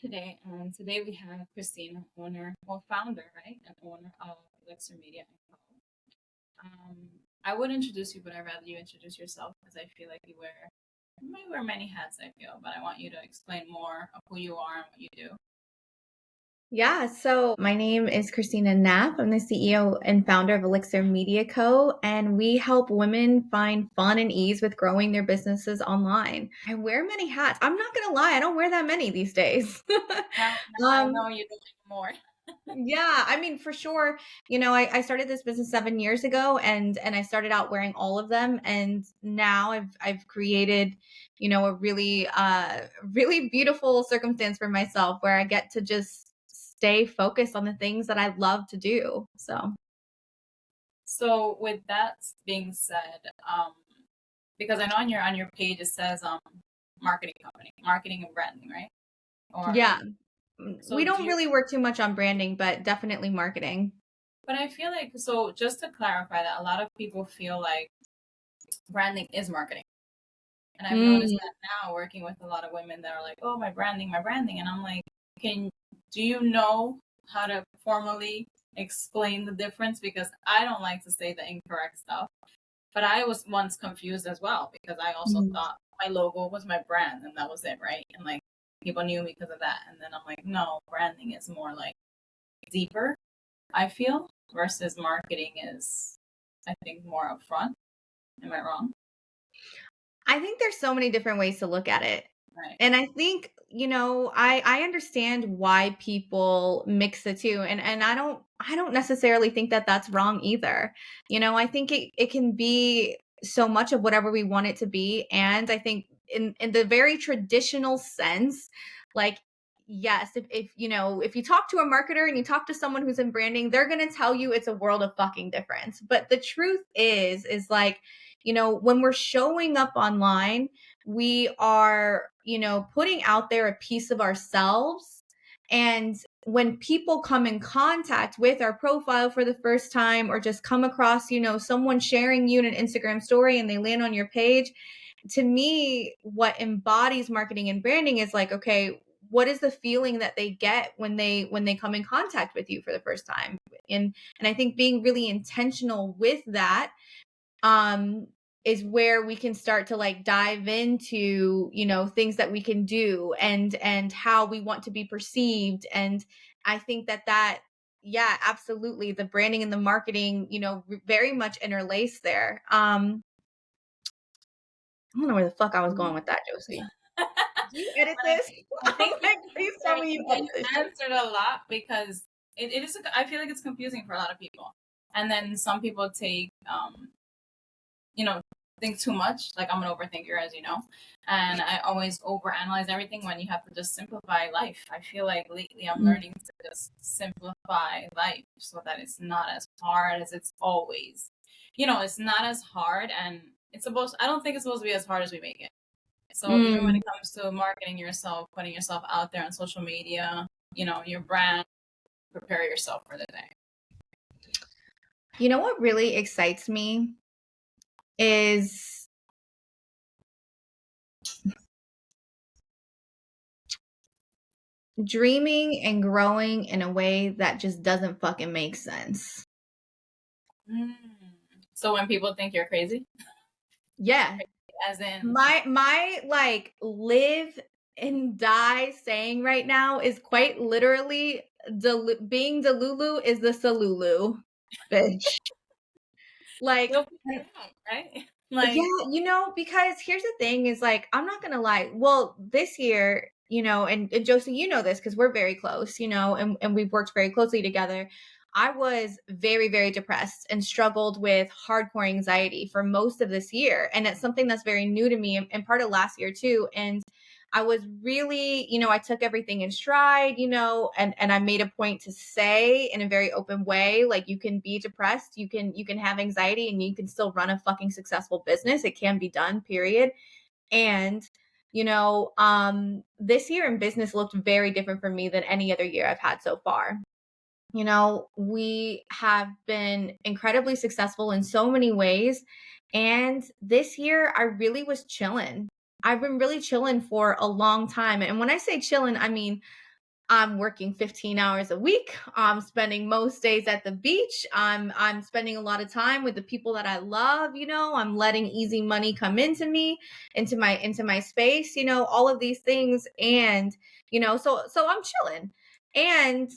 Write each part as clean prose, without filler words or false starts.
today. Today we have Kristina, founder, right? And owner of Elixir Media Co. I would introduce you, but I'd rather you introduce yourself because I feel like you might wear many hats, I feel, but I want you to explain more of who you are and what you do. Yeah, so my name is Kristina Knapp. I'm the CEO and founder of Elixir Media Co. And we help women find fun and ease with growing their businesses online. I wear many hats. I'm not going to lie, I don't wear that many these days. Now I um, know you do more. yeah, I mean, for sure. I started this business 7 years ago and I started out wearing all of them. And now I've created, a really beautiful circumstance for myself where I get to just stay focused on the things that I love to do. So So with that being said, because I know on your page it says marketing and branding, right? Or yeah, we so do don't you really work too much on branding, but definitely marketing. but I feel like so just to clarify that a lot of people feel like branding is marketing. And I've noticed Mm. that now working with a lot of women that are like, "Oh, my branding," and I'm like, "Can do you know how to formally explain the difference?" Because I don't like to say the incorrect stuff, but I was once confused as well because I also Mhm. thought my logo was my brand and that was it, right? And like people knew me because of that. And then I'm like, no, branding is more like deeper, I feel, versus marketing is, I think, more upfront. Am I wrong? I think there's so many different ways to look at it. Right. And I think, I understand why people mix the two and I don't necessarily think that that's wrong either. I think it can be so much of whatever we want it to be, and I think in the very traditional sense, like yes, if you talk to a marketer and you talk to someone who's in branding, they're going to tell you it's a world of fucking difference. But the truth is like, when we're showing up online, we are, putting out there a piece of ourselves. And when people come in contact with our profile for the first time or just come across, someone sharing you in an Instagram story and they land on your page, to me, what embodies marketing and branding is like, okay, what is the feeling that they get when they come in contact with you for the first time? And I think being really intentional with that um is where we can start to like dive into things that we can do and how we want to be perceived. And I think that yeah, absolutely, the branding and the marketing very much interlace there. I don't know where the fuck I was going with that, Josie. Do you edit But this? I think you Like, please tell me you edit you this shit. answered a lot because it is. I feel like it's confusing for a lot of people, and then some people take you know think too much. Like I'm an overthinker, as you know, and I always overanalyze everything when you have to just simplify life. I feel like lately I'm Mm. learning to just simplify life so that it's not as hard as it's always. It's not as hard, and it's supposed. I don't think it's supposed to be as hard as we make it. So even when Mm. it comes to marketing yourself, putting yourself out there on social media, your brand, prepare yourself for the day. You know what really excites me is dreaming and growing in a way that just doesn't fucking make sense. Mm. So when people think you're crazy, Yeah. as in, My like live and die saying right now is quite literally being Delulu is the Solulu, bitch. Like, you'll figure it out, right? yeah, Like, because here's the thing is like, I'm not gonna lie. Well, this year, and Josie, this because we're very close, and we've worked very closely together. I was very, very depressed and struggled with hardcore anxiety for most of this year. And it's something that's very new to me and part of last year too. And I was really, I took everything in stride, and I made a point to say in a very open way, like, you can be depressed, you can have anxiety, and you can still run a fucking successful business. It can be done, period. And this year in business looked very different for me than any other year I've had so far. We have been incredibly successful in so many ways. And this year, I really was chilling. I've been really chilling for a long time. And when I say chilling, I mean I'm working 15 hours a week. I'm spending most days at the beach. I'm spending a lot of time with the people that I love, you know. I'm letting easy money come into me, into my space, you know, all of these things. And, you know, so I'm chilling. And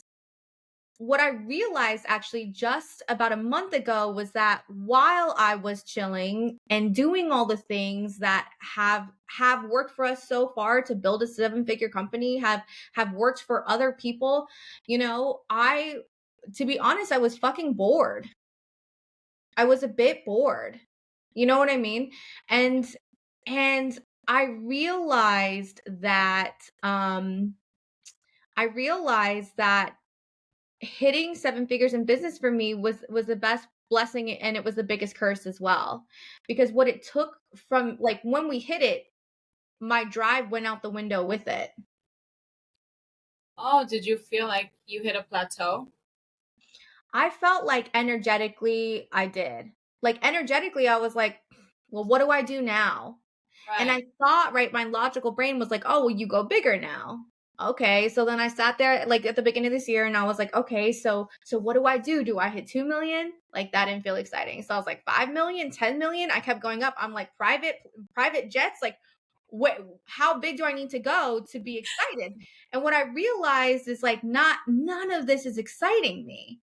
what I realized actually just about a month ago was that while I was chilling and doing all the things that have worked for us so far to build a seven-figure company, have worked for other people, you know, I to be honest, I was fucking bored. I was a bit bored. You know what I mean? And and I realized that I realized that hitting seven figures in business for me was the best blessing, and it was the biggest curse as well, because what it took from, like, when we hit it, my drive went out the window with it. Oh, did you feel like you hit a plateau? I felt like energetically I did. Like, energetically I was like, well, what do I do now? And Right. I thought, right, my logical brain was like, oh, well, you go bigger now. Okay. So then I sat there like at the beginning of this year and I was like, okay, so what do I do? Do I hit 2 million? Like, that didn't feel exciting. So I was like 5 million, 10 million. I kept going up. I'm like, private jets, like, what, how big do I need to go to be excited? And what I realized is, like, none of this is exciting me.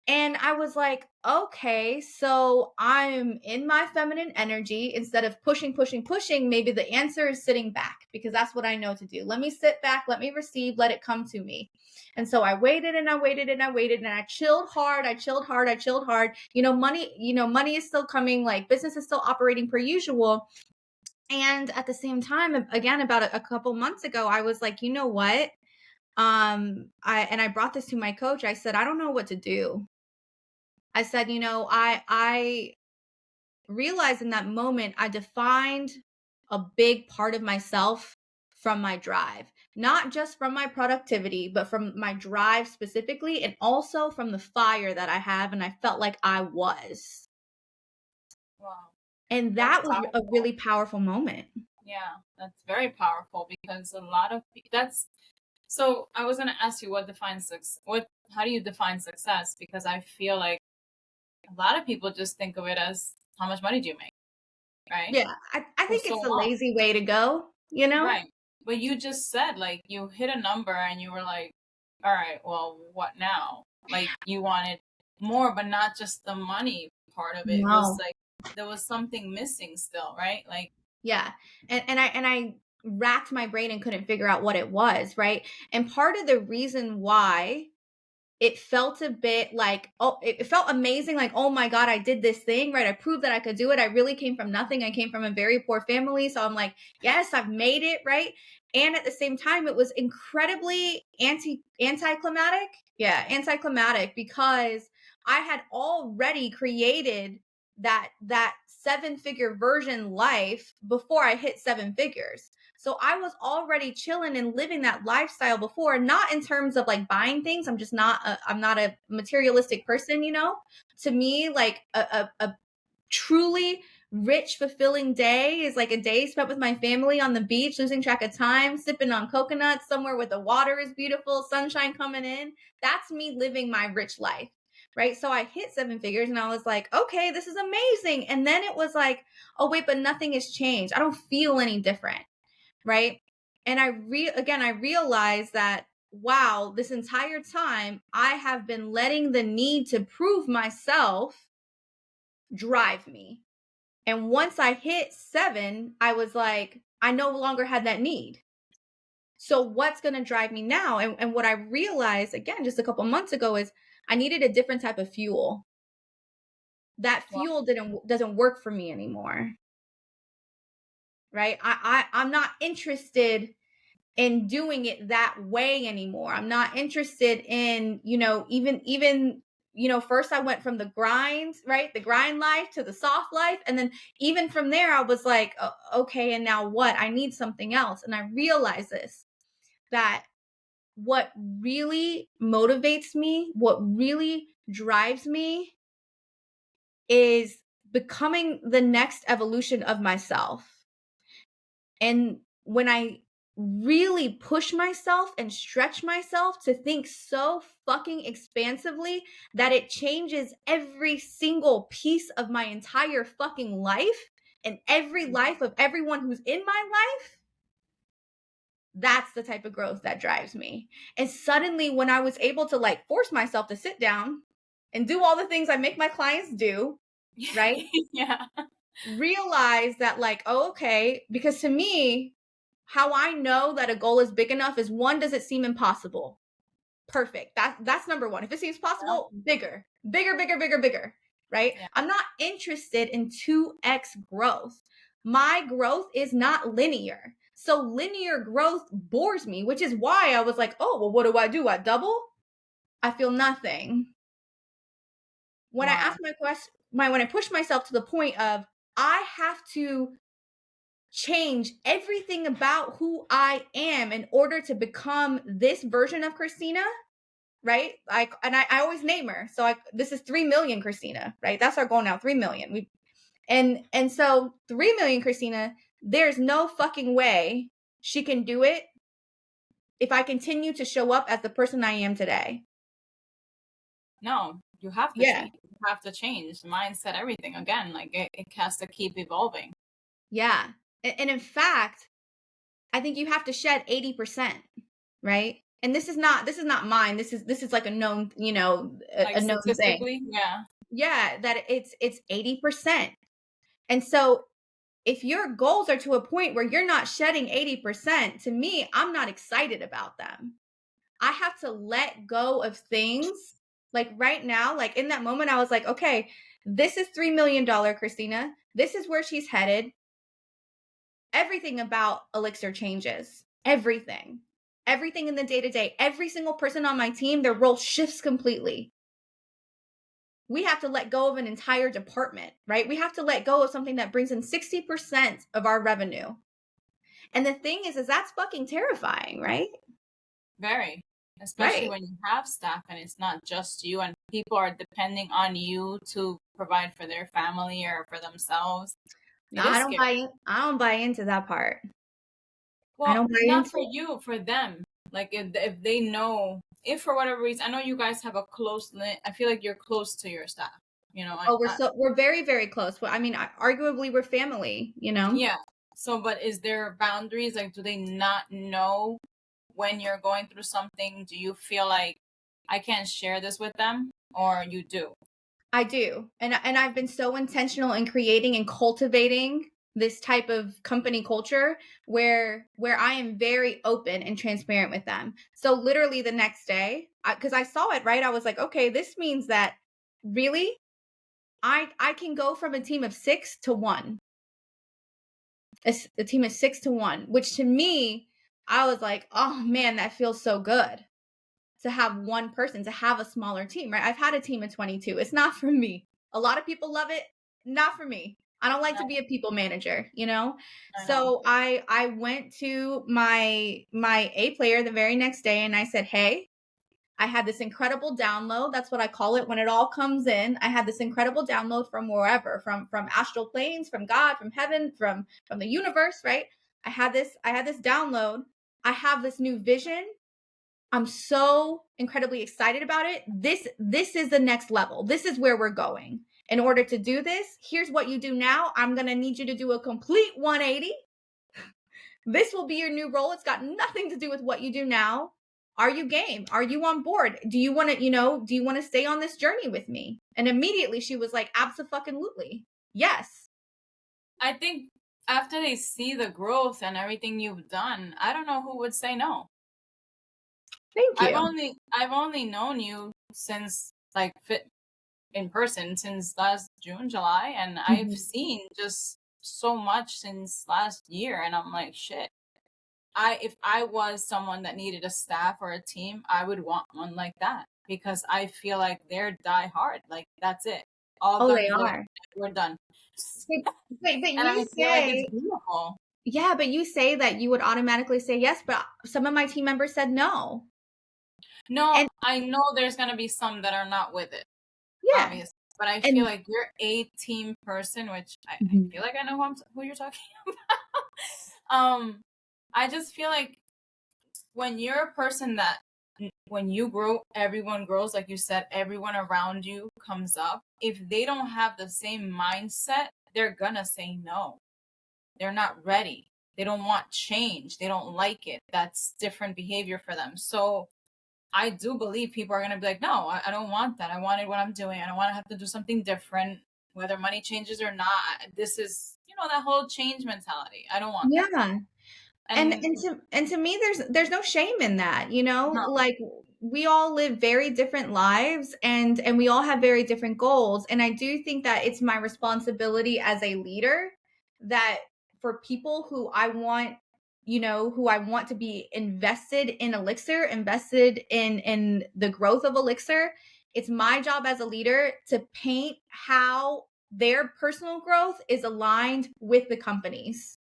And I was like, okay, so I'm in my feminine energy. Instead of pushing, pushing, pushing, maybe the answer is sitting back, because that's what I know to do. Let me sit back, let me receive, let it come to me. And so I waited and I waited and I waited and I chilled hard. I chilled hard. I chilled hard. Money is still coming, like, business is still operating per usual. And at the same time, again, about a couple months ago, I was like, you know what? I brought this to my coach. I said, I don't know what to do. I said, I realized in that moment I defined a big part of myself from my drive, not just from my productivity, but from my drive specifically, and also from the fire that I have. And I felt like I was. Wow. And That's that was a powerful. really powerful moment. Yeah, that's very powerful because a lot of that's so I was gonna ask you what defines success. How do you define success? Because I feel like a lot of people just think of it as how much money do you make, right? Yeah, I For think so it's the long. lazy way to go, you know? Right. But you just said like you hit a number and you were like, all right, well, what now? Like you wanted more, but not just the money part of it. It was No. like there was something missing still, right? Like, Yeah. And I racked my brain and couldn't figure out what it was, right? And part of the reason why it felt a bit like, oh, it felt amazing, like, oh my God, I did this thing, right? I proved that I could do it. I really came from nothing. I came from a very poor family. So I'm like, yes, I've made it, right? And at the same time, it was incredibly anticlimactic. Yeah, anticlimactic, because I had already created that seven-figure version life before I hit seven figures. So I was already chilling and living that lifestyle before, not in terms of like buying things. I'm not a materialistic person, you know? To me, like a truly rich, fulfilling day is like a day spent with my family on the beach, losing track of time, sipping on coconuts somewhere where the water is beautiful, sunshine coming in. That's me living my rich life. Right. So I hit seven figures and I was like, okay, this is amazing. And then it was like, oh, wait, but nothing has changed. I don't feel any different. Right. And I realized that, wow, this entire time I have been letting the need to prove myself drive me. And once I hit seven, I was like, I no longer had that need. So what's going to drive me now? And what I realized, again, just a couple months ago, is I needed a different type of fuel. That well, fuel doesn't work for me anymore. Right. I'm not interested in doing it that way anymore. I'm not interested in, first I went from the grind, right? The grind life to the soft life. And then even from there, I was like, okay, and now what? I need something else. And I realized this, that what really motivates me, what really drives me is becoming the next evolution of myself. And when I really push myself and stretch myself to think so fucking expansively that it changes every single piece of my entire fucking life and every life of everyone who's in my life, that's the type of growth that drives me. And suddenly, when I was able to like force myself to sit down and do all the things I make my clients do, right? Yeah. Realize that, like, oh, okay, because to me, how I know that a goal is big enough is, one, does it seem impossible? Perfect. That's number one. If it seems possible, bigger, bigger, bigger, bigger, bigger, right? Yeah. I'm not interested in 2x growth. My growth is not linear. So linear growth bores me, which is why I was like, oh, well, what do? I double? I feel nothing. When I Wow. ask my question, when I push myself to the point of, I have to change everything about who I am in order to become this version of Kristina, right? I always name her. So this is 3 million Kristina, right? That's our goal now, 3 million. And so 3 million Kristina, there's no fucking way she can do it if I continue to show up as the person I am today. No, you have to Yeah. change. You have to change the mindset, everything. Again, like it has to keep evolving. Yeah. And in fact, I think you have to shed 80%, right? And this is not mine. This is like a known, Like a known thing. statistically, yeah. Yeah, that it's 80%. And so if your goals are to a point where you're not shedding 80%, to me, I'm not excited about them. I have to let go of things. Like right now, like in that moment, I was like, okay, this is $3 million, Kristina. This is where she's headed. Everything about Elixir changes. Everything. Everything in the day-to-day. Every single person on my team, their role shifts completely. We have to let go of an entire department, right? We have to let go of something that brings in 60% of our revenue. And the thing is that's fucking terrifying, right? Very. Especially Right. when you have staff and it's not just you and people are depending on you to provide for their family or for themselves. No, It is scary. I don't buy into that part. I Well, don't buy not into for it. you, for them. Like if they know, if for whatever reason, I know you guys have a close I feel like you're close to your staff. You know, Oh, we're very, very close. But I mean, arguably we're family, yeah. So, but is there boundaries? Like, do they not know when you're going through something? Do you feel like I can't share this with them, or you do? I do. And I've been so intentional in creating and cultivating this type of company culture where I am very open and transparent with them. So literally the next day, because I saw it, right? I was like, okay, this means that really I can go from a team of 6 to 1. A team of 6 to 1, which to me, I was like, oh man, that feels so good to have one person, to have a smaller team, right? I've had a team of 22. It's not for me. A lot of people love it, not for me. I don't like to be a people manager, I know. So I went to my A player the very next day and I said, "Hey, I had this incredible download. That's what I call it when it all comes in. I had this incredible download from wherever, from astral planes, from God, from heaven, from the universe, right? I had this download. I have this new vision. I'm so incredibly excited about it. This is the next level. This is where we're going. In order to do this, here's what you do now. I'm going to need you to do a complete 180. This will be your new role. It's got nothing to do with what you do now. Are you game? Are you on board? Do you want to, do you want to stay on this journey with me?" And immediately she was like, "Abso-fucking-lutely. Yes." I think after they see the growth and everything you've done, I don't know who would say no. Thank you. I've only known you since like fit in person since last June, July, and I've seen just so much since last year, and I'm like, shit. If I was someone that needed a staff or a team, I would want one like that because I feel like they're die hard. Like that's it. All Oh, they guns blazing. are. We're done. But And you I feel like it's say, beautiful. yeah, but you say that you would automatically say yes, but some of my team members said no. No, And I know there's gonna be some that are not with it, yeah. obviously. But I feel And like you're a team person, which I Mhm. feel like I know who you're talking about. I just feel like when you're a person that when you grow, everyone grows. Like you said, everyone around you comes up. If they don't have the same mindset, they're gonna say no. They're not ready. They don't want change. They don't like it. That's different behavior for them. So I do believe people are gonna be like, no, I don't want that. I wanted what I'm doing. I don't want to have to do something different, whether money changes or not. This is, that whole change mentality. I don't want that. Yeah. And And to me there's no shame in that, no, like we all live very different lives and we all have very different goals. And I do think that it's my responsibility as a leader that for people who I want to be invested in Elixir, invested in the growth of Elixir, it's my job as a leader to paint how their personal growth is aligned with the company's.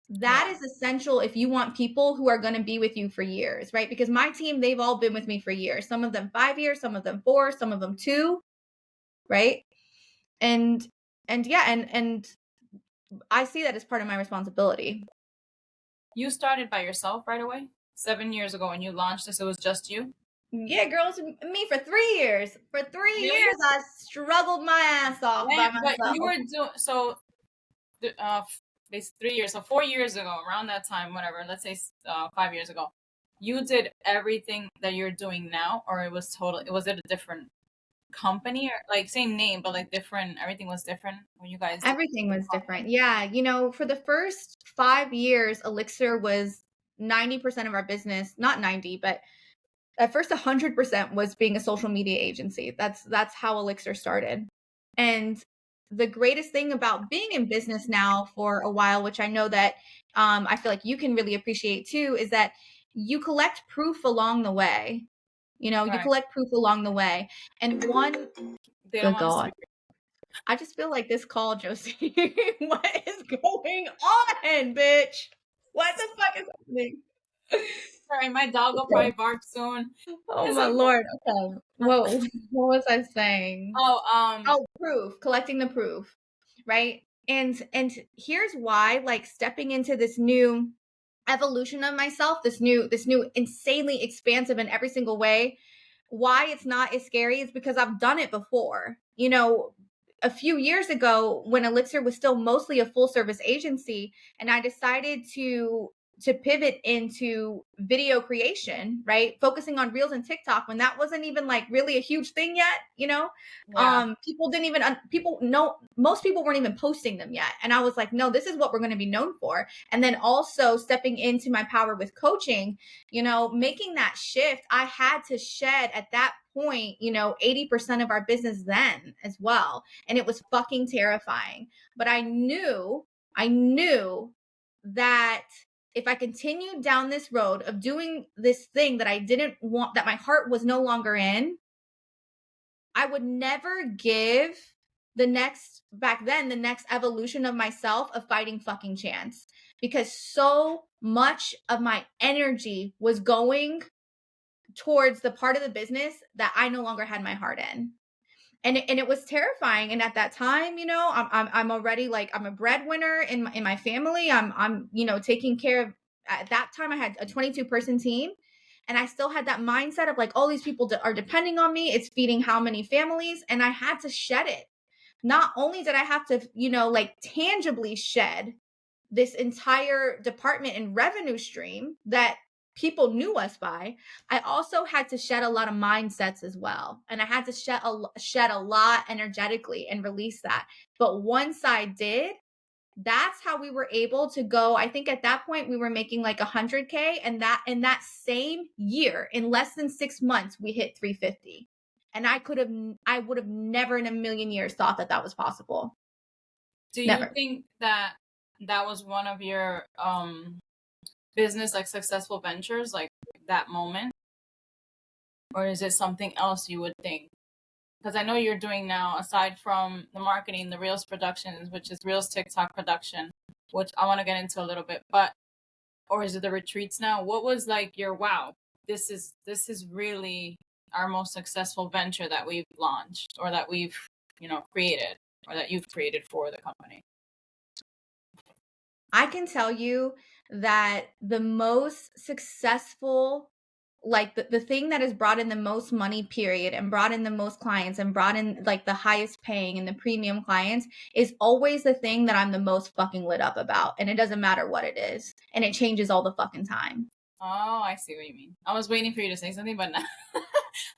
That yeah. is essential if you want people who are going to be with you for years, right? Because my team, they've all been with me for years. Some of them 5 years, some of them 4, some of them 2, right? And yeah, and I see that as part of my responsibility. You started by yourself right away? 7 years ago when you launched this, it was just you? Yeah, girls, me for 3 years. For 3 Really? years I struggled my ass off by But you myself. were doing so. Basically 3 years, so 4 years ago, around that time, whatever. Let's say 5 years ago, you did everything that you're doing now, or it was total. Was it a different company or like same name but like different? Everything was different when you guys did. Everything was different. Yeah, for the first 5 years Elixir was 90% of our business, not 90, but at first 100% was being a social media agency. That's how Elixir started. And the greatest thing about being in business now for a while, which I know that I feel like you can really appreciate too, is that you collect proof along the way. You Right. collect proof along the way. And one, They don't good want us to God, be. I just feel like this call, Josie. What is going on, bitch? What the fuck is happening? Sorry, my dog will probably bark soon. Oh It's my okay. lord. Okay. Whoa. What was I saying? Oh, Oh, proof, collecting the proof, right? And here's why, like stepping into this new evolution of myself, this new insanely expansive in every single way, why it's not as scary is because I've done it before. A few years ago when Elixir was still mostly a full service agency and I decided to pivot into video creation, right? Focusing on Reels and TikTok when that wasn't even like really a huge thing yet. yeah. People didn't even people know most people weren't even posting them yet. And I was like, no, this is what we're going to be known for. And then also stepping into my power with coaching, making that shift, I had to shed at that point, 80% of our business then as well. And it was fucking terrifying. But I knew that if I continued down this road of doing this thing that I didn't want, that my heart was no longer in, I would never give the next evolution of myself a fighting fucking chance, because so much of my energy was going towards the part of the business that I no longer had my heart in. And it was terrifying. And at that time, I'm already like, I'm a breadwinner in my family. I'm taking care of, at that time I had a 22 person team. And I still had that mindset of like, all these people are depending on me. It's feeding how many families? And I had to shed it. Not only did I have to, like tangibly shed this entire department and revenue stream that people knew us by, I also had to shed a lot of mindsets as well. And I had to shed a lot energetically and release that. But once I did, that's how we were able to go. I think at that point we were making like 100K, and that in that same year, in less than 6 months, we hit 350. And I would have never in a million years thought that that was possible. Do you Never. think that that was one of your business like successful ventures, like that moment, or is it something else you would think? Because I know you're doing now, aside from the marketing, the Reels productions, which is Reels TikTok production, which I want to get into a little bit, but or is it the retreats now? What was like your wow? This is really our most successful venture that we've launched or that we've created or that you've created for the company. I can tell you that the most successful, like the thing that has brought in the most money, period, and brought in the most clients and brought in like the highest paying and the premium clients is always the thing that I'm the most fucking lit up about. And it doesn't matter what it is. And it changes all the fucking time. Oh, I see what you mean. I was waiting for you to say something, but now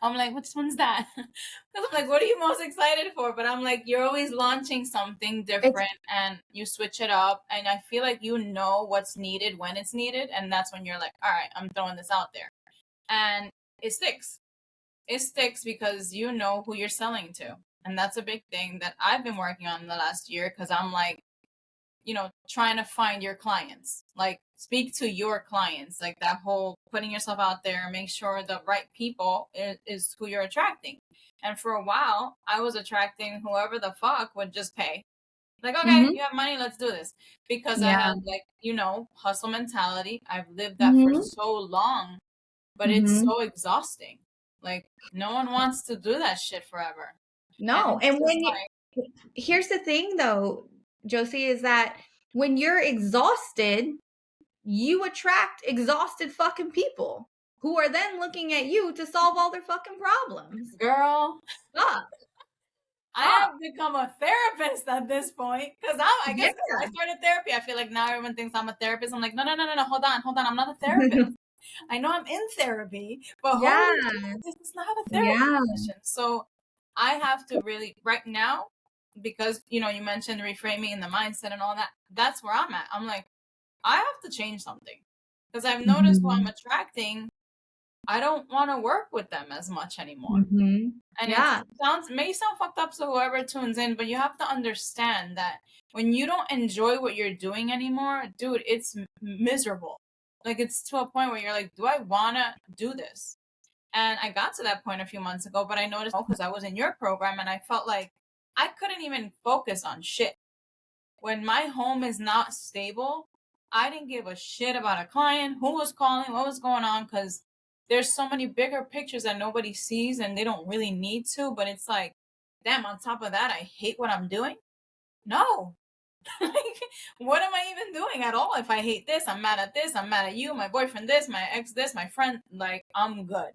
I'm like, which one's that? Because I'm like, what are you most excited for? But I'm like, you're always launching something different and you switch it up. And I feel like you know what's needed when it's needed. And that's when you're like, all right, I'm throwing this out there. And it sticks. It sticks because you know who you're selling to. And that's a big thing that I've been working on the last year because I'm like, trying to find your clients, like speak to your clients, like that whole putting yourself out there, make sure the right people is who you're attracting. And for a while, I was attracting whoever the fuck would just pay. Like, okay, you have money, let's do this. Because I Yeah. had hustle mentality. I've lived that for Mm-hmm. so long, but it's Mm-hmm. so exhausting. Like, no one wants to do that shit forever. And No. it's And just when you, here's the thing though, Josie, is that when you're exhausted, you attract exhausted fucking people who are then looking at you to solve all their fucking problems. girl, Fuck. I Fuck. have become a therapist at this point because I Yeah. guess because I started therapy. I feel like now everyone thinks I'm a therapist. I'm like, no, no, no, no, no. Hold on. I'm not a therapist. I know I'm in therapy, but Yeah. holy shit, this is not a therapy Yeah. session. So I have to really right now because you mentioned reframing and the mindset and all that. That's where I'm at. I'm like, I have to change something because I've noticed who I'm Mhm. attracting. I don't want to work with them as much anymore. Mhm. And it Yeah. may sound fucked up to whoever tunes in, but you have to understand that when you don't enjoy what you're doing anymore, dude, it's miserable. Like it's to a point where you're like, do I wanna do this? And I got to that point a few months ago, but I noticed because I was in your program and I felt like I couldn't even focus on shit. When my home is not stable, I didn't give a shit about a client, who was calling, what was going on, because there's so many bigger pictures that nobody sees and they don't really need to. But it's like, damn, on top of that, I hate what I'm doing. No. Like, what am I even doing at all? If I hate this, I'm mad at this, I'm mad at you, my boyfriend this, my ex this, my friend, like, I'm good.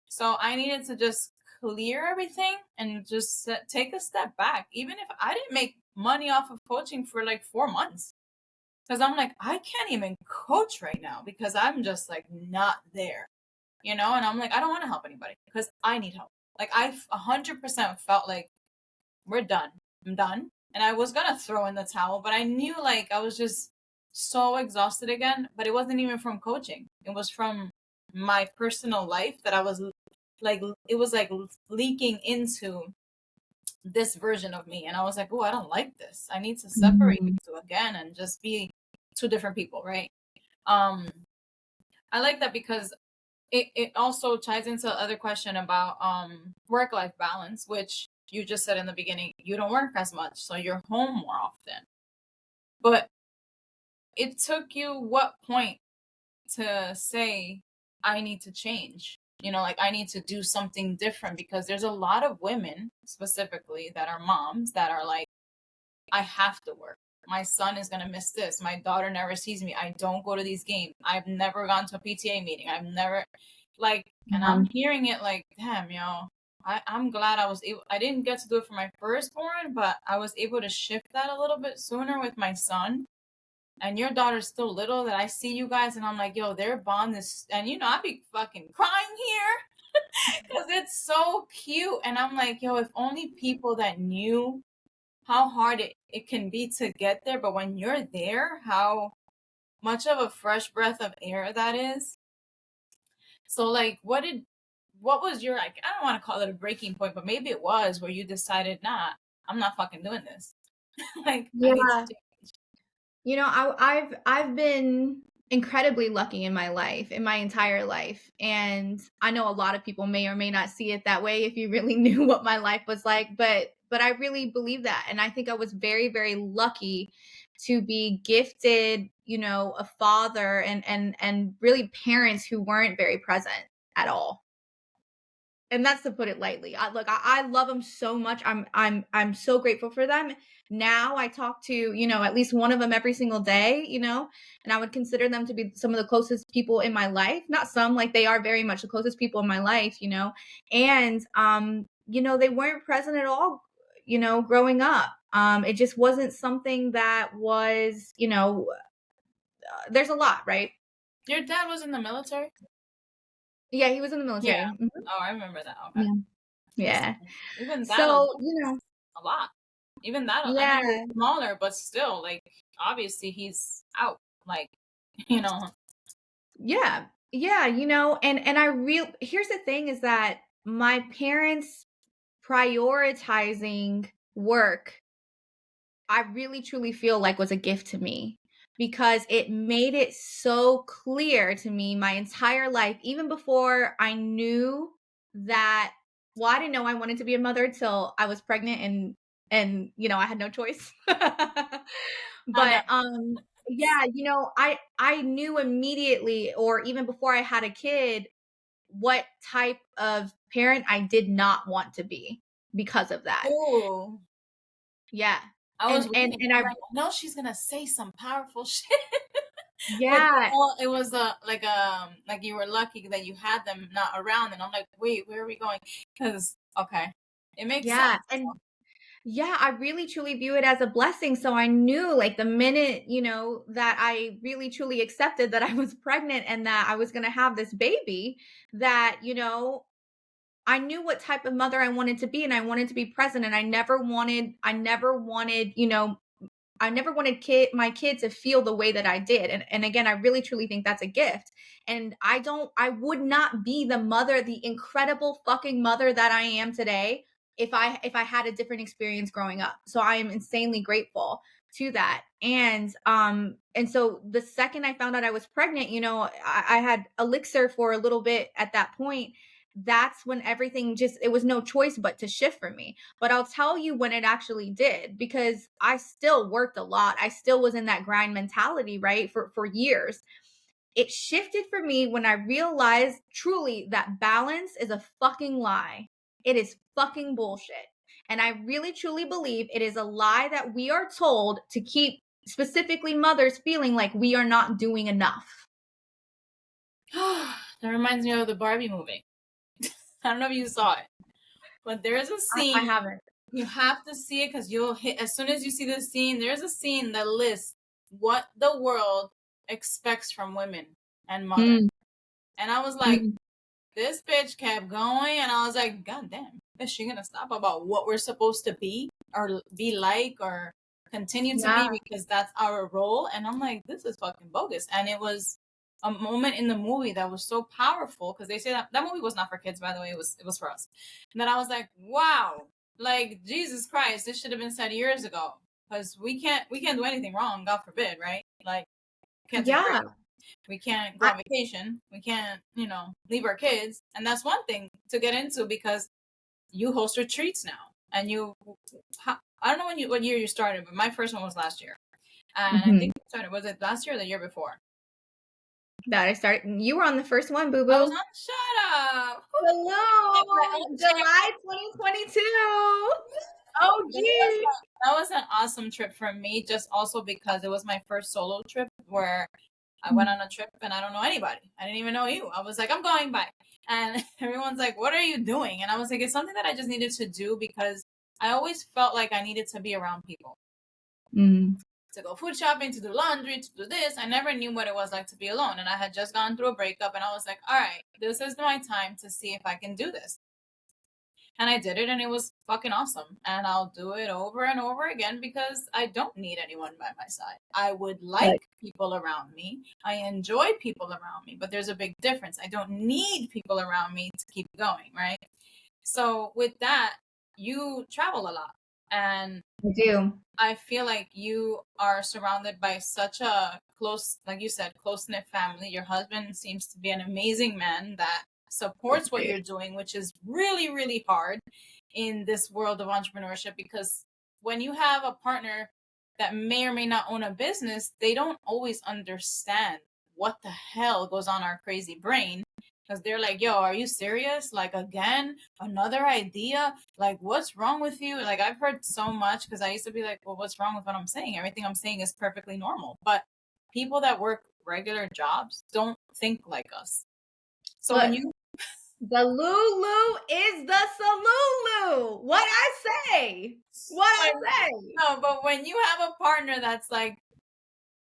So I needed to just clear everything and just take a step back. Even if I didn't make money off of coaching for like 4 months, because I'm like, I can't even coach right now because I'm just like not there, And I'm like, I don't want to help anybody because I need help. Like I 100% felt like we're done. I'm done. And I was gonna throw in the towel, but I knew like I was just so exhausted again. But it wasn't even from coaching. It was from my personal life that I was like it was like leaking into this version of me, and I was like, oh, I don't like this. I need to separate Mhm. these two again and just be two different people, right? um I like that because it also ties into the other question about work-life balance, which you just said in the beginning. You don't work as much, so you're home more often. But it took you what point to say, I need to change? Like I need to do something different, because there's a lot of women specifically that are moms that are like, I have to work. My son is going to miss this. My daughter never sees me. I don't go to these games. I've never gone to a PTA meeting. I've never, like, and I'm hearing it like, damn, I'm glad I didn't get to do it for my firstborn, but I was able to shift that a little bit sooner with my son. And your daughter's still little, that I see you guys and I'm like, yo, their bond is, and I be fucking crying here because it's so cute. And I'm like, yo, if only people that knew how hard it can be to get there, but when you're there, how much of a fresh breath of air that is. So like, what was your, like, I don't want to call it a breaking point, but maybe it was where you decided, nah, I'm not fucking doing this. Like, I need to Yeah. change. I've been incredibly lucky in my life, in my entire life. And I know a lot of people may or may not see it that way if you really knew what my life was like, but I really believe that. And I think I was very, very lucky to be gifted, a father and really parents who weren't very present at all. And that's to put it lightly. I love them so much. I'm so grateful for them. Now I talk to, at least one of them every single day, and I would consider them to be some of the closest people in my life. Not some, like they are very much the closest people in my life, And they weren't present at all, growing up. It just wasn't something that was, there's a lot, right? Your dad was in the military? Yeah, he was in the Yeah. military. Mhm. Oh, I remember that. Okay. Yeah. Yeah. Even that So, alone is a lot. Even that, I know yeah. you're smaller, but still, like, obviously he's out. Like, you know. Yeah. Yeah, and here's the thing is that my parents prioritizing work, I really truly feel like was a gift to me because it made it so clear to me my entire life, even before I knew that, well, I didn't know I wanted to be a mother till I was pregnant and I had no choice. I know. But yeah, I knew immediately, or even before I had a kid, what type of parent I did not want to be because of that. Oh, Yeah. I was And waiting. and I Like, I know she's gonna say some powerful shit. But yeah, it was like you were lucky that you had them not around, and I'm like, wait, where are we going? Because okay, it makes yeah, sense. and yeah, I really truly view it as a blessing. So I knew like the minute, that I really truly accepted that I was pregnant and that I was going to have this baby, that, I knew what type of mother I wanted to be, and I wanted to be present, and I never wanted my kid to feel the way that I did. And again, I really truly think that's a gift. And I would not be the incredible fucking mother that I am today if I had a different experience growing up. So I am insanely grateful to that. And so the second I found out I was pregnant, I had Elixir for a little bit at that point. That's when everything it was no choice but to shift for me. But I'll tell you when it actually did, because I still worked a lot. I still was in that grind mentality, right? For years. It shifted for me when I realized truly that balance is a fucking lie. It is fucking bullshit. And I really truly believe it is a lie that we are told to keep specifically mothers feeling like we are not doing enough. That reminds me of the Barbie movie. I don't know if you saw it, but there is a I scene. haven't. You have to see it because you'll hit as soon as you see the scene. There's a scene that lists what the world expects from women and mother. Mm, And I was like, mm, this bitch kept going, and I was like, God damn, is she gonna stop about what we're supposed to be or be like or continue to yeah. be because that's our role? And I'm like, this is fucking bogus. And it was a moment in the movie that was so powerful because they say that movie was not for kids, by the way. It was for us. And then I was like, wow, like Jesus Christ, this should have been said years ago because we can't do anything wrong, God forbid, right? Like, can't take a break. Yeah. We can't go I, on vacation. We can't, leave our kids. And that's one thing to get into because you host retreats now. And I don't know what year you started, but my first one was last year. And I think mhm. you started, was it last year or the year before? That I started. You were on the first one, boo I was boo. on, shut up. My Hello, own July champion. 2022. Oh, Oh, gee. that was an awesome trip for me, just also because it was my first solo trip where I went on a trip and I don't know anybody. I didn't even know you. I was like, I'm going by. And everyone's like, what are you doing? And I was like, it's something that I just needed to do because I always felt like I needed to be around people. Mm. To go food shopping, to do laundry, to do this. I never knew what it was like to be alone. And I had just gone through a breakup and I was like, all right, this is my time to see if I can do this. And I did it and it was fucking awesome. And I'll do it over and over again because I don't need anyone by my side. I would like people around me. I enjoy people around me, but there's a big difference. I don't need people around me to keep going, right? So with that, you travel a lot. And I do. I feel like you are surrounded by such a close, like you said, close knit family. Your husband seems to be an amazing man that supports what you're doing, which is really, really hard in this world of entrepreneurship because when you have a partner that may or may not own a business, they don't always understand what the hell goes on our crazy brain because they're like, yo, are you serious? Like, again, another idea? Like, what's wrong with you? Like, I've heard so much, because I used to be like, well, what's wrong with what I'm saying? Everything I'm saying is perfectly normal. But people that work regular jobs don't think like us. So when But you the Lulu is the Solulu. What I say? What I say? no, but when you have a partner that's like,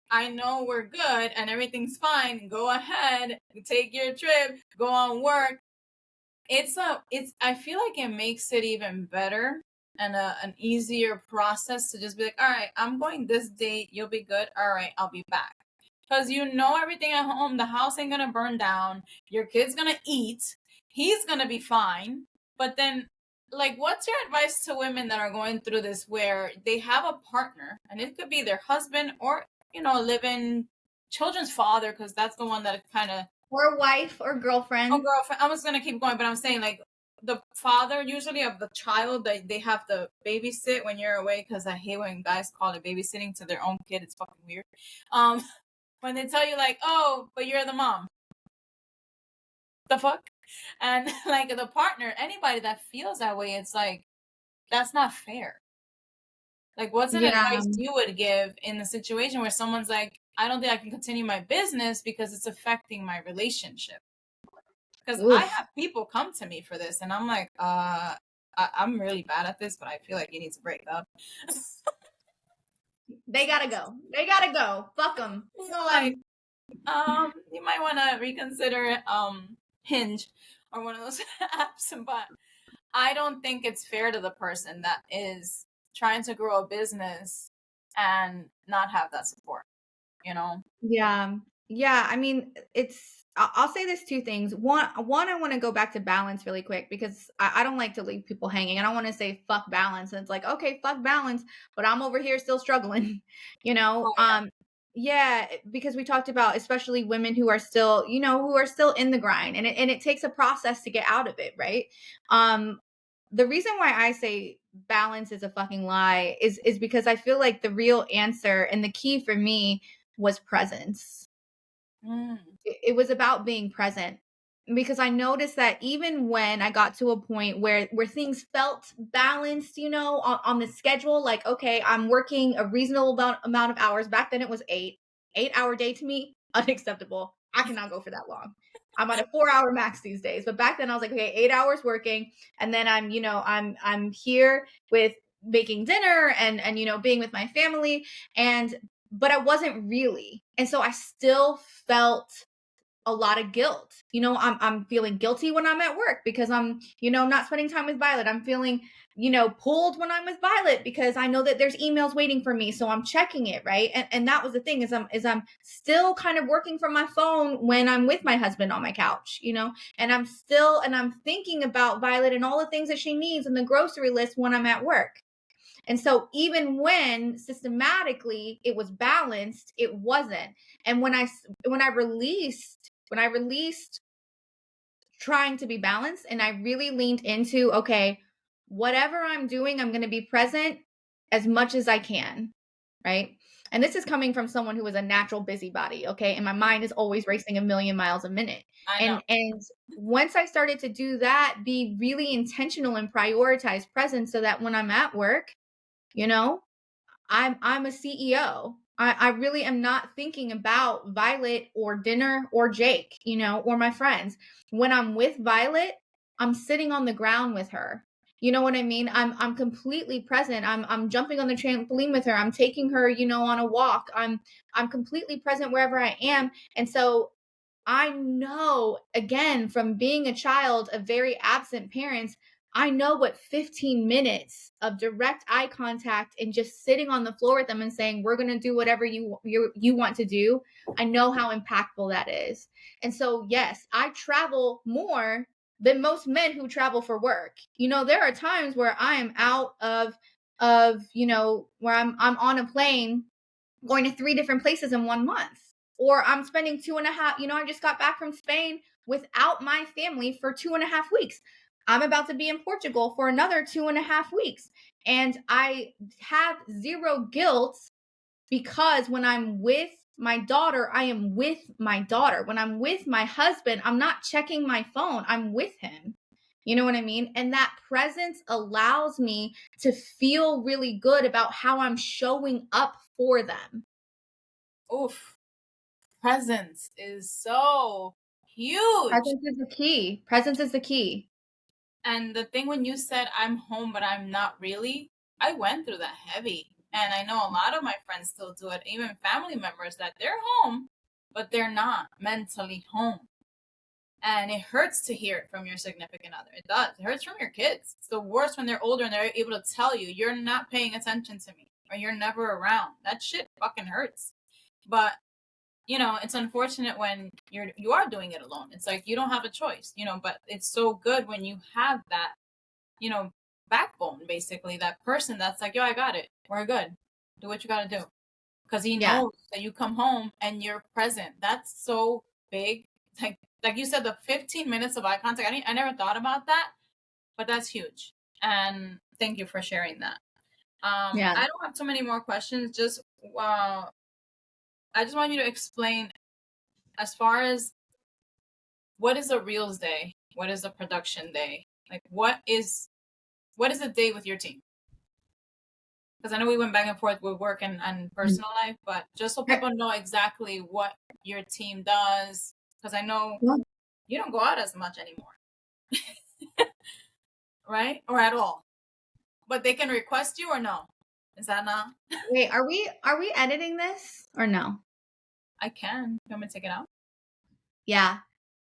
I know we're good and everything's fine, go ahead, take your trip, go on work. I feel like it makes it even better and an easier process to just be like, all right, I'm going this date, you'll be good. All right, I'll be back. Because you know everything at home, the house ain't gonna burn down, your kid's gonna eat, he's gonna be fine. But then, like, what's your advice to women that are going through this where they have a partner, and it could be their husband or, living children's father, because that's the one that kind of, Or wife or girlfriend. oh, girlfriend. I was gonna keep going, but I'm saying, like, the father usually of the child that they have to babysit when you're away, because I hate when guys call it babysitting to their own kid. It's fucking weird. When they tell you like, oh, but you're the mom. The fuck? And like the partner, anybody that feels that way, it's like, that's not fair. Like, what's an Yeah. advice you would give in the situation where someone's like, I don't think I can continue my business because it's affecting my relationship? Because I Oof. have people come to me for this, and I'm like, I'm really bad at this, but I feel like you need to break up. They gotta go. They gotta go. Fuck them. Like, you might want to reconsider Hinge or one of those apps, but I don't think it's fair to the person that is trying to grow a business and not have that support, Yeah. Yeah. I mean, I'll say this two things. One, I want to go back to balance really quick because I don't like to leave people hanging. I don't want to say fuck balance. And it's like, okay, fuck balance, but I'm over here still struggling, you know? Oh, yeah. Yeah, because we talked about especially women who are still, who are still in the grind and it takes a process to get out of it, right? The reason why I say balance is a fucking lie is because I feel like the real answer and the key for me was presence. Mm. It was about being present because I noticed that even when I got to a point where things felt balanced, on the schedule, like, okay, I'm working a reasonable amount of hours. Back then it was 8 hour day to me, unacceptable. I cannot go for that long. I'm at a 4 hour max these days. But back then I was like, okay, 8 hours working. And then I'm here with making dinner and being with my family. But I wasn't really. And so I still felt a lot of guilt. I'm feeling guilty when I'm at work because I'm, not spending time with Violet. I'm feeling, pulled when I'm with Violet because I know that there's emails waiting for me. So I'm checking it, right? And that was the thing is I'm still kind of working from my phone when I'm with my husband on my couch, and I'm thinking about Violet and all the things that she needs in the grocery list when I'm at work. And so even when systematically it was balanced, it wasn't. And when I released trying to be balanced and I really leaned into, okay, whatever I'm doing, I'm going to be present as much as I can, right? And this is coming from someone who is a natural busybody, okay? And my mind is always racing a million miles a minute. I know. And once I started to do that, be really intentional and prioritize presence so that when I'm at work, I'm a CEO. I really am not thinking about Violet or dinner or Jake, or my friends. When I'm with Violet, I'm sitting on the ground with her. You know what I mean? I'm completely present. I'm jumping on the trampoline with her. I'm taking her, on a walk. I'm completely present wherever I am. And so I know, again, from being a child of very absent parents, I know what 15 minutes of direct eye contact and just sitting on the floor with them and saying, we're going to do whatever you want to do. I know how impactful that is. And so, yes, I travel more than most men who travel for work. There are times where I am out where I'm on a plane going to 3 different places in 1 month. Or I'm spending 2.5, I just got back from Spain without my family for 2.5 weeks. I'm about to be in Portugal for another 2.5 weeks. And I have zero guilt because when I'm with my daughter, I am with my daughter. When I'm with my husband, I'm not checking my phone, I'm with him. You know what I mean? And that presence allows me to feel really good about how I'm showing up for them. Oof. Presence is so huge. Presence is the key. Presence is the key. And the thing when you said I'm home, but I'm not really, I went through that heavy. And I know a lot of my friends still do it, even family members, that they're home, but they're not mentally home. And it hurts to hear it from your significant other. It does. It hurts from your kids. It's the worst when they're older and they're able to tell you, you're not paying attention to me or you're never around. That shit fucking hurts. But you know, it's unfortunate when you are doing it alone. It's like you don't have a choice, you know, but it's so good when you have that, you know, backbone, basically, that person that's like, yo, I got it. We're good. Do what you got to do. Because he knows that you come home and you're present. That's so big. Like you said, the 15 minutes of eye contact, I never thought about that, but that's huge. And thank you for sharing that. I don't have too many more questions. Just, I just want you to explain as far as what is a reels day? What is a production day? Like what is a day with your team? Because I know we went back and forth with work and personal life, but just so people know exactly what your team does, because I know you don't go out as much anymore. Right? Or at all. But they can request you or no? Is that not? Wait, are we editing this or no? I can. You want me to take it out? Yeah,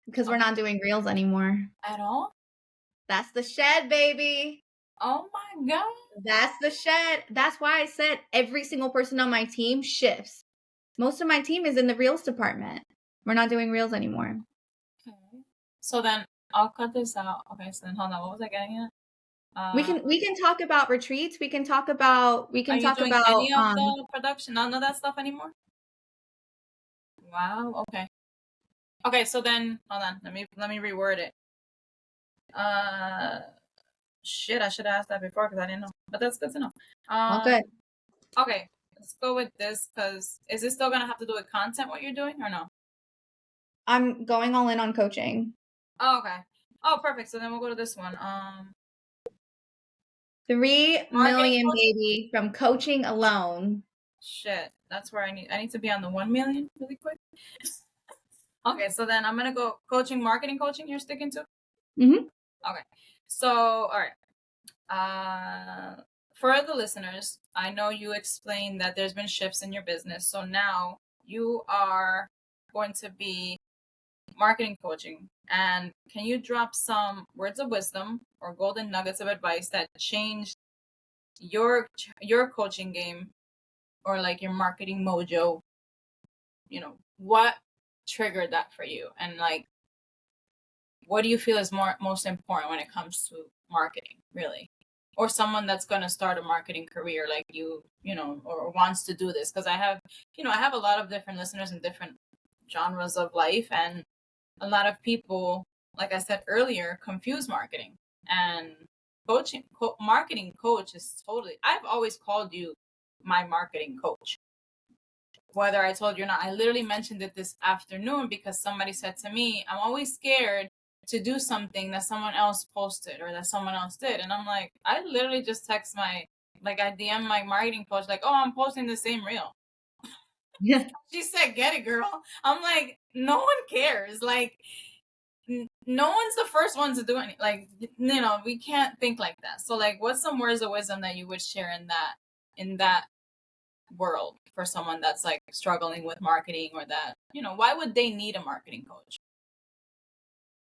because we're not doing reels anymore. At all? That's the shed, baby. Oh my God. That's the shed. That's why I said every single person on my team shifts. Most of my team is in the reels department. We're not doing reels anymore. Okay. So then I'll cut this out. Okay, so then hold on. What was I getting at? We can talk about retreats. We can talk about Are you doing any of the production? None of that stuff anymore? Wow. Okay. Okay. So then, hold on. Let me reword it. Shit. I should have asked that before because I didn't know. But that's good to know. all good. Okay. Let's go with this because is this still gonna have to do with content? What you're doing or no? I'm going all in on coaching. Oh, okay. Oh, perfect. So then we'll go to this one. 3 million, baby, from coaching alone. Shit, that's where I need to be on the 1 million really quick. Okay, so then I'm gonna go marketing coaching. You're sticking to. Mm-hmm. Okay, so all right. For the listeners, I know you explained that there's been shifts in your business, so now you are going to be marketing coaching. And can you drop some words of wisdom or golden nuggets of advice that changed your coaching game or like your marketing mojo? You know, what triggered that for you, and like what do you feel is most important when it comes to marketing, really? Or someone that's going to start a marketing career like you know, or wants to do this, because I have a lot of different listeners in different genres of life, and a lot of people, like I said earlier, confuse marketing and coaching. Marketing coach is totally, I've always called you my marketing coach, whether I told you or not. I literally mentioned it this afternoon because somebody said to me, I'm always scared to do something that someone else posted or that someone else did. And I'm like, I literally just text I DM my marketing coach, like, oh, I'm posting the same reel. Yeah. She said, get it, girl. I'm like, no one cares. Like, no one's the first one to do anything. Like, you know, we can't think like that. So like, what's some words of wisdom that you would share in that world for someone that's like struggling with marketing, or that, you know, why would they need a marketing coach?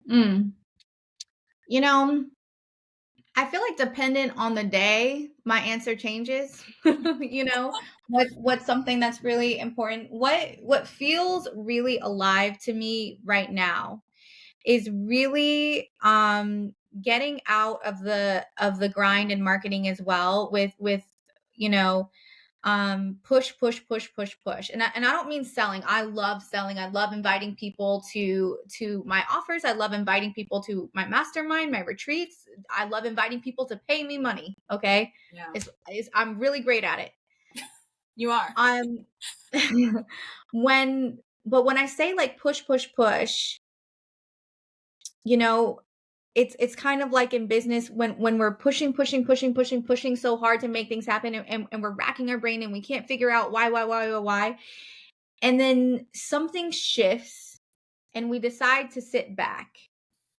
You know, I feel like dependent on the day, my answer changes. You know, what's something that's really important? What feels really alive to me right now is really getting out of the grind in marketing as well, with you know, push and I don't mean selling. I love selling. I love inviting people to my offers. I love inviting people to my mastermind, my retreats. I love inviting people to pay me money. Okay. Yeah. I'm really great at it. You are. I'm when I say like push, push, push, you know, it's kind of like in business when we're pushing, pushing, pushing, pushing, pushing so hard to make things happen, and we're racking our brain and we can't figure out why. And then something shifts and we decide to sit back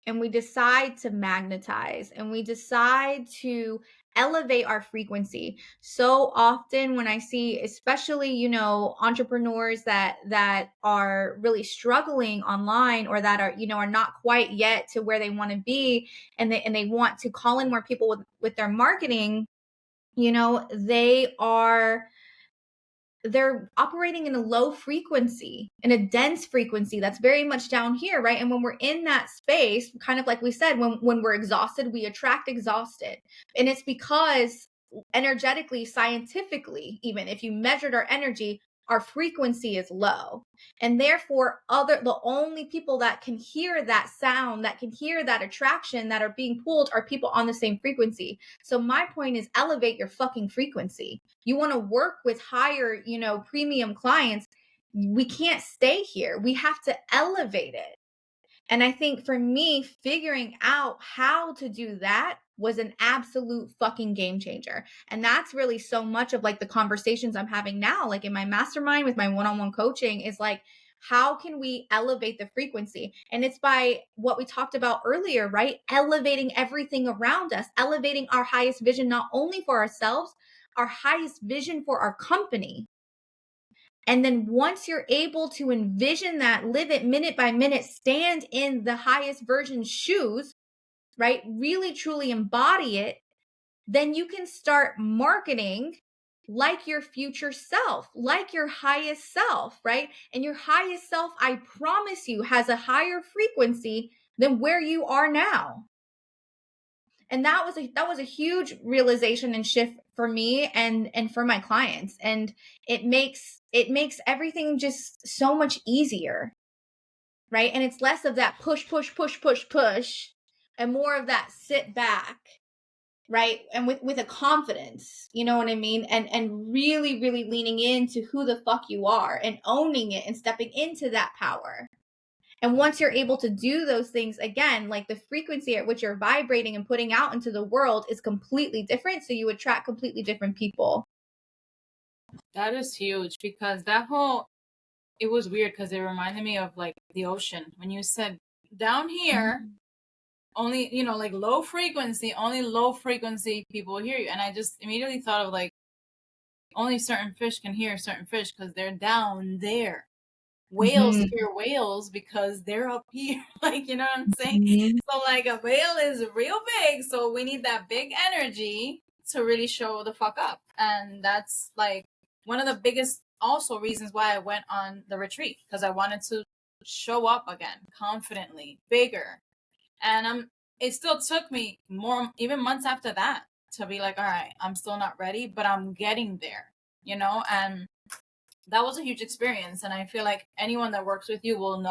and we decide to magnetize and we decide to elevate our frequency. So often when I see, especially, entrepreneurs that are really struggling online, or that are, are not quite yet to where they want to be, and they want to call in more people with their marketing, they're operating in a low frequency, in a dense frequency that's very much down here, right? And when we're in that space, kind of like we said, when we're exhausted, we attract exhausted. And it's because energetically, scientifically, even if you measured our energy, our frequency is low. And therefore, the only people that can hear that sound, that can hear that attraction, that are being pulled, are people on the same frequency. So my point is, elevate your fucking frequency. You want to work with higher, premium clients. We can't stay here. We have to elevate it. And I think for me, figuring out how to do that was an absolute fucking game changer. And that's really so much of like the conversations I'm having now, like in my mastermind with my one-on-one coaching, is like, how can we elevate the frequency? And it's by what we talked about earlier, right? Elevating everything around us, elevating our highest vision, not only for ourselves, our highest vision for our company. And then once you're able to envision that, live it minute by minute, stand in the highest version's shoes, right? Really, truly embody it, then you can start marketing like your future self, like your highest self, right? And your highest self, I promise you, has a higher frequency than where you are now. And that was a huge realization and shift for me and for my clients. And it makes everything just so much easier, right? And it's less of that push, push, push, push, push, and more of that sit back, right? And with a confidence, you know what I mean? And really, really leaning into who the fuck you are and owning it and stepping into that power. And once you're able to do those things, again, like the frequency at which you're vibrating and putting out into the world is completely different. So you attract completely different people. That is huge, because it was weird because it reminded me of like the ocean. When you said down here, only, like low frequency, only low frequency people hear you. And I just immediately thought of like, only certain fish can hear certain fish because they're down there. Whales hear whales because they're up here. Like, you know what I'm saying? So like a whale is real big, so we need that big energy to really show the fuck up. And that's like one of the biggest also reasons why I went on the retreat, because I wanted to show up again confidently, bigger. And it still took me more, even months after that, to be like, all right, I'm still not ready, but I'm getting there, and that was a huge experience. And I feel like anyone that works with you will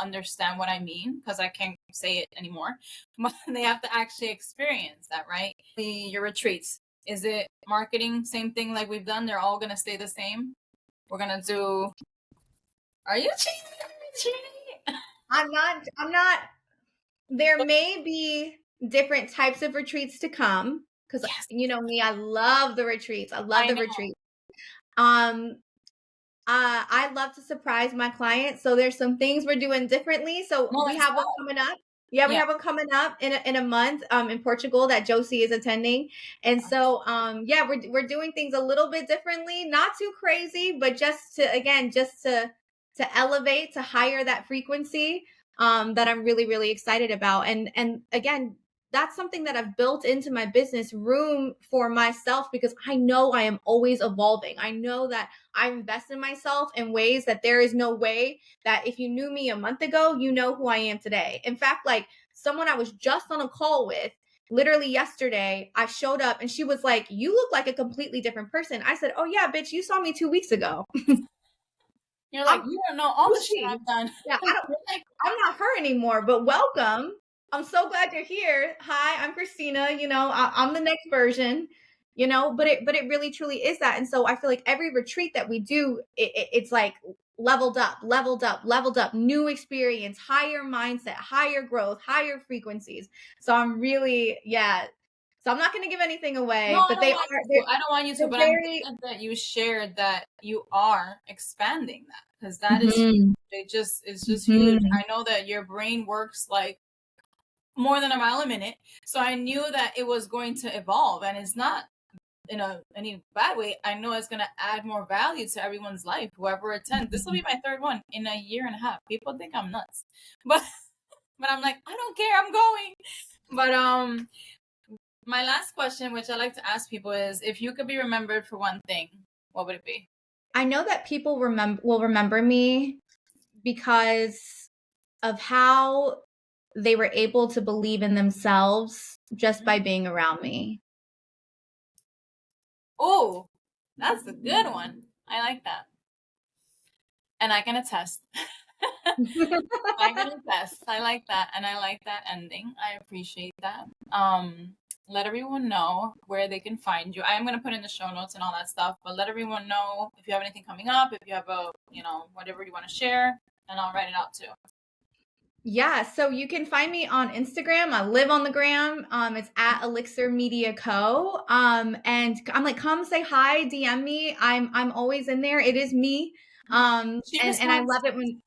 understand what I mean, because I can't say it anymore. But they have to actually experience that, right? Your retreats, is it marketing? Same thing like we've done? They're all going to stay the same? We're going to do... Are you cheating? I'm not. There may be different types of retreats to come, because you know me, I love the retreats. I love the retreats. I love to surprise my clients, so there's some things we're doing differently. So we have one coming up. Yeah, we have one coming up in a month in Portugal that Josie is attending. And so we're doing things a little bit differently, not too crazy, but just to elevate, to higher that frequency that I'm really, really excited about. And again, that's something that I've built into my business, room for myself, because I know I am always evolving. I know that I invest in myself in ways that there is no way that if you knew me a month ago, you know who I am today. In fact, like someone I was just on a call with, literally yesterday, I showed up and she was like, "You look like a completely different person." I said, "Oh yeah, bitch, you saw me 2 weeks ago." You're like, you don't know all the shit I've done. Yeah, I'm not her anymore, but welcome. I'm so glad you're here. Hi, I'm Kristina. I'm the next version. but it really truly is that. And so I feel like every retreat that we do, it's like leveled up, new experience, higher mindset, higher growth, higher frequencies. So I'm really, yeah. So I'm not going to give anything No, away, I but don't want you to. I don't want you to, they're but I'm very, glad that you shared that you are expanding that, because that is huge. Mhm. It's just huge. Mhm. I know that your brain works like more than a mile a minute, so I knew that it was going to evolve, and it's not in any bad way. I know it's gonna add more value to everyone's life. Whoever attends, this will be my third one in a year and a half. People think I'm nuts, but I'm like, I don't care. I'm going. But my last question, which I like to ask people, is if you could be remembered for one thing, what would it be? I know that people will remember me because of how they were able to believe in themselves just by being around me. Oh, that's a good one. I like that. And I can attest. I can attest. I like that. And I like that ending. I appreciate that. Let everyone know where they can find you. I am gonna put in the show notes and all that stuff, but let everyone know if you have anything coming up, if you have whatever you want to share, and I'll write it out too. Yeah, so you can find me on Instagram. I live on the gram. It's at Elixir Media Co. And I'm like, come say hi, DM me. I'm always in there. It is me. She And I responds. love it when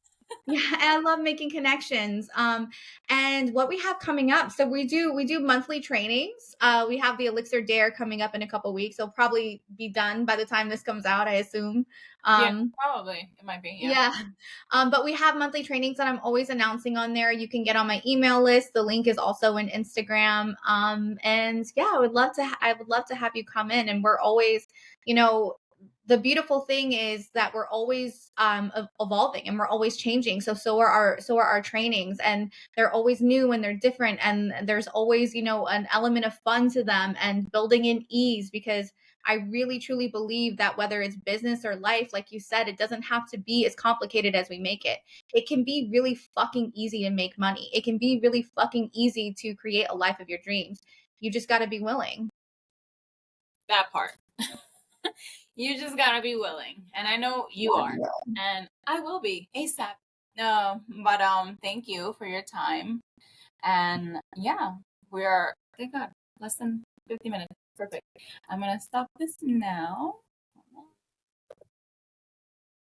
yeah, and I love making connections. And what we have coming up, so we do monthly trainings. We have the Elixir Dare coming up in a couple weeks. It'll probably be done by the time this comes out, I assume. Yeah, Um, probably. It might be, yeah. yeah. But we have monthly trainings that I'm always announcing on there. You can get on my email list. The link is also in Instagram. And yeah, I would love to have you come in. And we're always, the beautiful thing is that we're always evolving and we're always changing. So are our trainings, and they're always new and they're different, and there's always, an element of fun to them and building in ease, because I really truly believe that whether it's business or life, like you said, it doesn't have to be as complicated as we make it. It can be really fucking easy to make money. It can be really fucking easy to create a life of your dreams. You just got to be willing. That part. You just gotta be willing, and I know you are, and I will be ASAP. But thank you for your time, and yeah, we are. Thank God, less than 50 minutes. Perfect. I'm gonna stop this now.